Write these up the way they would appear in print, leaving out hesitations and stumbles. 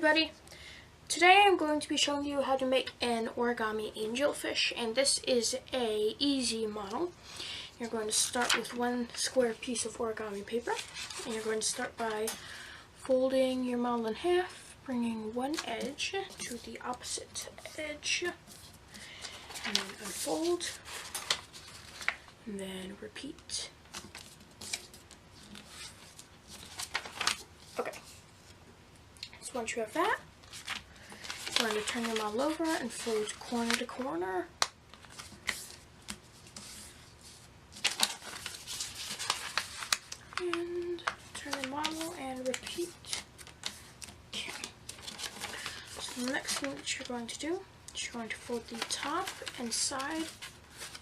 everybody! Today I'm going to be showing you how to make an origami angelfish, and this is a easy model. You're going to start with one square piece of origami paper, and you're going to start by folding your model in half, bringing one edge to the opposite edge, and then unfold, and then repeat. Okay. So once you have that, you're going to turn your model over and fold corner to corner. And turn the model and repeat. Okay. So the next thing that you're going to do is you're going to fold the top and side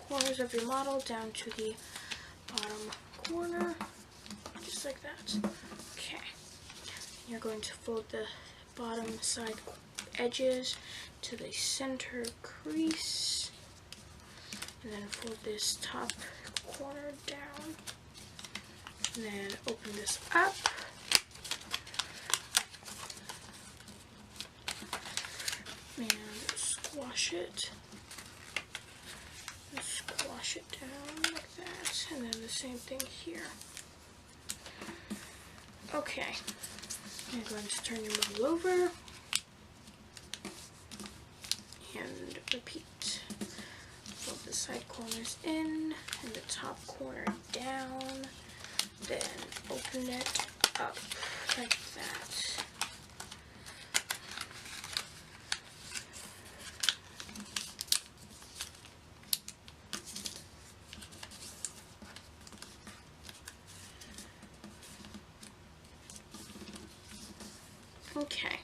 corners of your model down to the bottom corner, just like that. Okay. You're going to fold the bottom side edges to the center crease, and then fold this top corner down, and then open this up, and squash it down like that, and then the same thing here. Okay, you're going to turn your model over and repeat. Fold the side corners in and the top corner down, then open it up like that. Okay.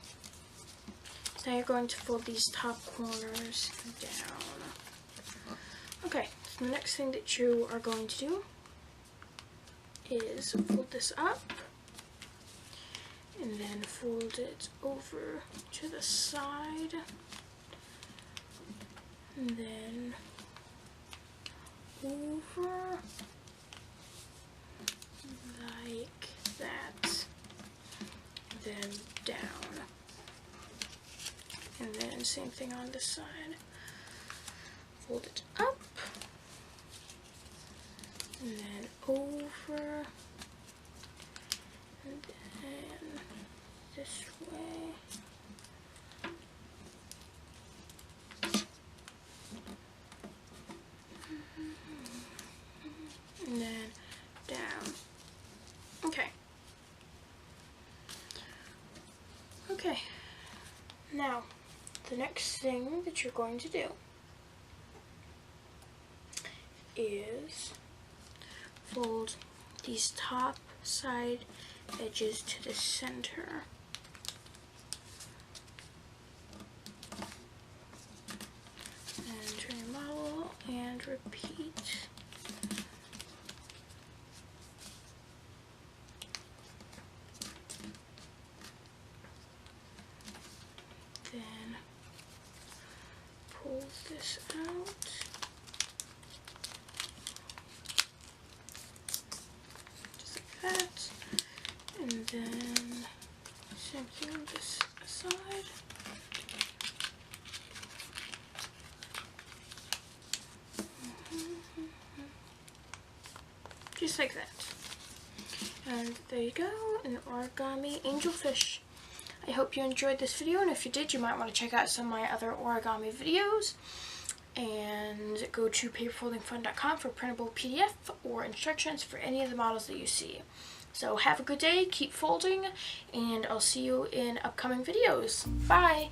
Now you're going to fold these top corners down. Okay, so the next thing that you are going to do is fold this up and then fold it over to the side, and then over like that, then down. And then same thing on this side. Fold it up, and then over, and then this way. And then down. Okay. Okay. Now, the next thing that you're going to do is fold these top side edges to the center. And turn your model and repeat. Then pull this out. Just like that. And then same thing on this side. Just like that. And there you go, an origami angelfish. I hope you enjoyed this video, and if you did, you might want to check out some of my other origami videos, and go to paperfoldingfun.com for printable PDF or instructions for any of the models that you see. So have a good day, keep folding, and I'll see you in upcoming videos. Bye!